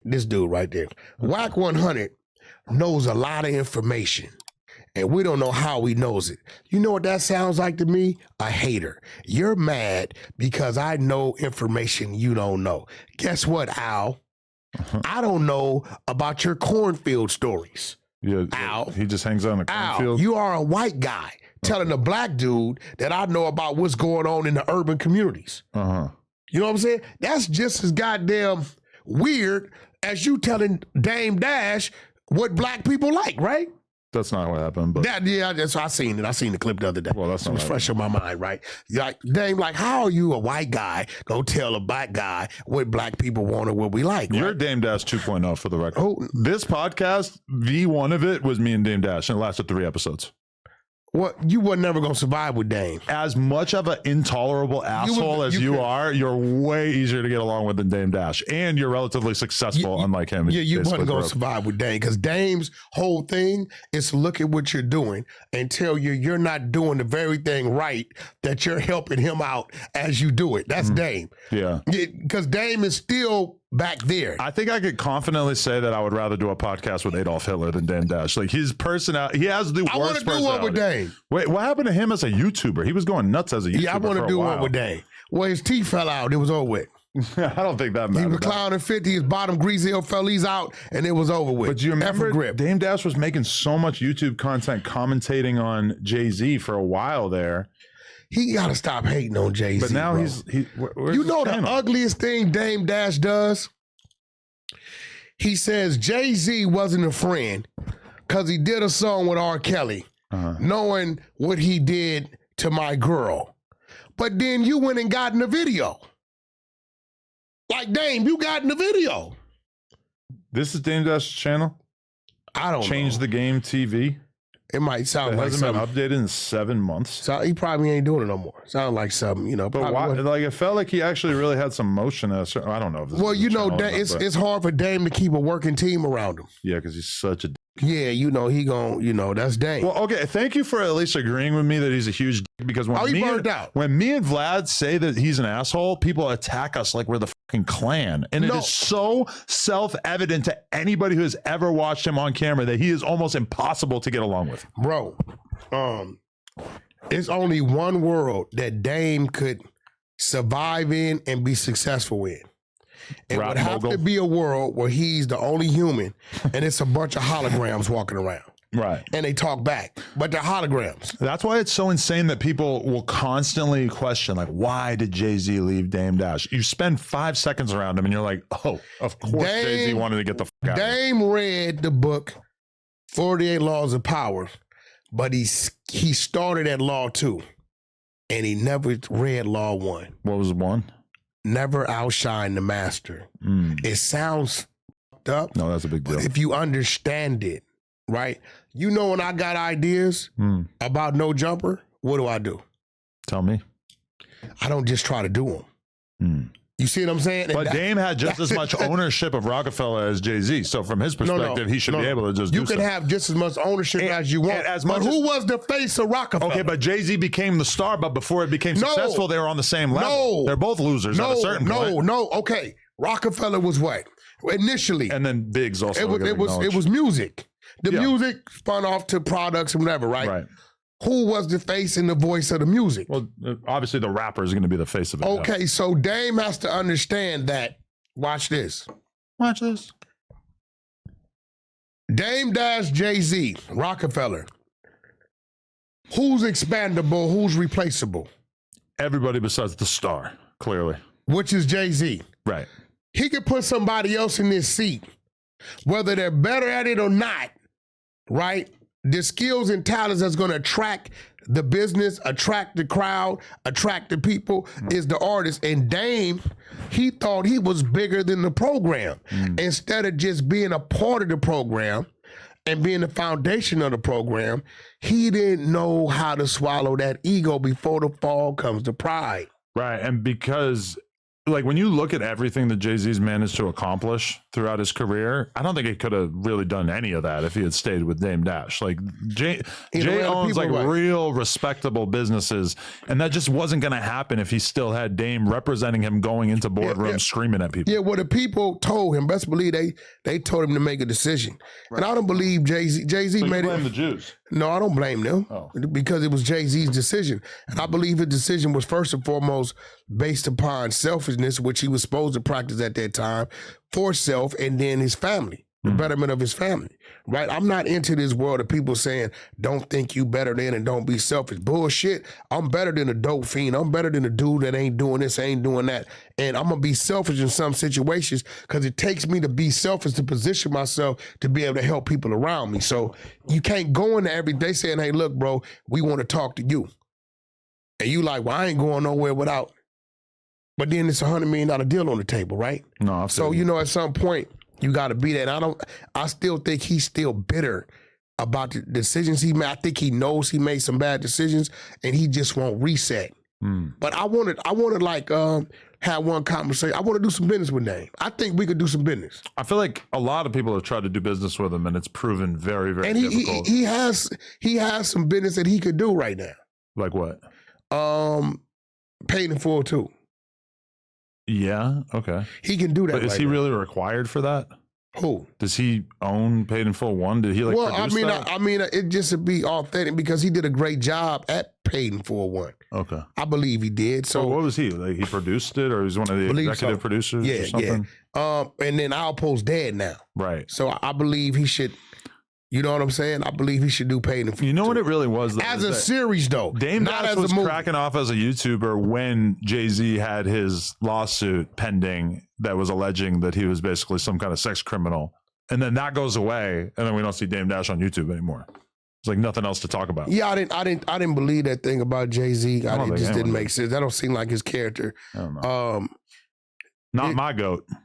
this dude right there. Wack 100 knows a lot of information, and we don't know how he knows it. You know what that sounds like to me? A hater. You're mad because I know information you don't know. Guess what, Al? I don't know about your cornfield stories. Yeah, Al. He just hangs out in the cornfield. Al, you are a white guy telling a black dude that I know about what's going on in the urban communities. You know what I'm saying? That's just as goddamn weird as you telling Dame Dash what black people like, right? That's not what happened. But that's I seen it. I seen the clip the other day. Well, that's it was fresh in my mind, right? Like, Dame, like, how are you a white guy go tell a black guy what black people want or what we like? You're right? Dame Dash 2.0 for the record. This podcast, V1 of it was me and Dame Dash, and it lasted 3 episodes. What, you were never gonna survive with Dame. As much of an intolerable asshole as you are, you're way easier to get along with than Dame Dash, and you're relatively successful, unlike him. Yeah, you wasn't gonna survive with Dame because Dame's whole thing is to look at what you're doing and tell you you're not doing the very thing right, that you're helping him out as you do it. That's Dame. Yeah, because Dame is still back there. I think I could confidently say that I would rather do a podcast with Adolf Hitler than Dame Dash. Like, his personality, he has the worst personality. I want to do one with Dame. Wait, what happened to him as a YouTuber? He was going nuts as a YouTuber. Yeah, I want to do one with Dame. Well, his teeth fell out. It was over with. I don't think that matters. He was clowning 50. His bottom grease heel fell. He's out, and it was over with. But do you remember Dame Dash was making so much YouTube content commentating on Jay-Z for a while there. He got to stop hating on Jay-Z. But now where's you know the ugliest thing Dame Dash does? He says Jay-Z wasn't a friend because he did a song with R. Kelly, knowing what he did to my girl. But then you went and got in the video. Like, Dame, you got in the video. This is Dame Dash's channel? I don't know. Change the Game TV? It might sound like something. It hasn't been updated in 7 months. So he probably ain't doing it no more. Sound like something, you know. But why, like, it felt like he actually really had some motion. I don't know. If this you know, it's hard for Dame to keep a working team around him. Yeah, because he's such a Yeah, you know, he gon', you know, that's Dame. Well, okay, thank you for at least agreeing with me that he's a huge dick, because when me and Vlad say that he's an asshole, people attack us like we're the fucking Klan. And it is so self-evident to anybody who has ever watched him on camera that he is almost impossible to get along with. Bro, it's only one world that Dame could survive in and be successful in. It would have to be a world where he's the only human and it's a bunch of holograms walking around. Right. And they talk back, but they're holograms. That's why it's so insane that people will constantly question, like, why did Jay-Z leave Dame Dash? You spend 5 seconds around him and you're like, oh, of course Jay-Z wanted to get the fuck out. Dame read the book 48 Laws of Power, but he started at Law 2 and he never read Law 1. What was 1? Never outshine the master. It sounds fucked up. No, that's a big deal. But if you understand it, right? You know, when I got ideas about No Jumper, what do? Tell me. I don't just try to do them. You see what I'm saying? But Dame had just as much ownership of Rockefeller as Jay-Z. So from his perspective, he should be able to just do something. You can have just as much ownership as you want. But who was the face of Rockefeller? Okay, but Jay-Z became the star, but before it became successful, they were on the same level. They're both losers at a certain point. Okay. Rockefeller was what? Initially. And then Biggs also. It was music. The music spun off to products and whatever, right? Right. Who was the face and the voice of the music? Well, obviously the rapper is going to be the face of it. Okay, so Dame has to understand that. Watch this. Watch this. Dame Dash, Jay-Z, Rockefeller. Who's expandable? Who's replaceable? Everybody besides the star, clearly. Which is Jay-Z. Right. He could put somebody else in this seat, whether they're better at it or not, right? The skills and talents that's going to attract the business, attract the crowd, attract the people is the artist. And Dame, he thought he was bigger than the program. Instead of just being a part of the program and being the foundation of the program, he didn't know how to swallow that ego before the fall comes to pride. Right. And because like when you look at everything that Jay-Z's managed to accomplish throughout his career, I don't think he could have really done any of that if he had stayed with Dame Dash. Like Jay owns like real respectable businesses, and that just wasn't going to happen if he still had Dame representing him going into boardrooms screaming at people. Yeah, well, the people told him, best believe they told him to make a decision. Right. And I don't believe Jay-Z so made blame it. the Jews. No, I don't blame them because it was Jay-Z's decision. And I believe his decision was first and foremost based upon selfishness, which he was supposed to practice at that time, for self and then his family, the betterment of his family, right? I'm not into this world of people saying, don't think you better than and don't be selfish. Bullshit. I'm better than a dope fiend. I'm better than a dude that ain't doing this, ain't doing that. And I'm going to be selfish in some situations because it takes me to be selfish to position myself to be able to help people around me. So you can't go into every day saying, hey, look, bro, we want to talk to you. And you like, well, I ain't going nowhere without. But then it's $100 million deal on the table, right? No, so, you know, at some point, you got to be that. And I still think he's still bitter about the decisions he made. I think he knows he made some bad decisions and he just won't reset. But I wanted like have one conversation. I want to do some business with Dame. I think we could do some business. I feel like a lot of people have tried to do business with him and it's proven very, very difficult. He has some business that he could do right now. Like what? Paid in full too. Yeah, okay. He can do that. But is he really required for that? Who? Does he own Paid in Full 1? Did he like produce that? I mean, it just would be authentic because he did a great job at Paid in Full 1. Okay. I believe he did. So what was he? Like he produced it or he's one of the executive producers or something? Yeah. And then Alpo's dead now. Right. So I believe he should, you know what I'm saying? I believe he should do Paid in Full. You know what it really was? Though, as a series, though. Dame Dash was cracking off as a YouTuber when Jay-Z had his lawsuit pending that was alleging that he was basically some kind of sex criminal. And then that goes away, and then we don't see Dame Dash on YouTube anymore. It's like nothing else to talk about. Yeah, I didn't believe that thing about Jay-Z. It just didn't make sense. That don't seem like his character. I don't know. Not my goat.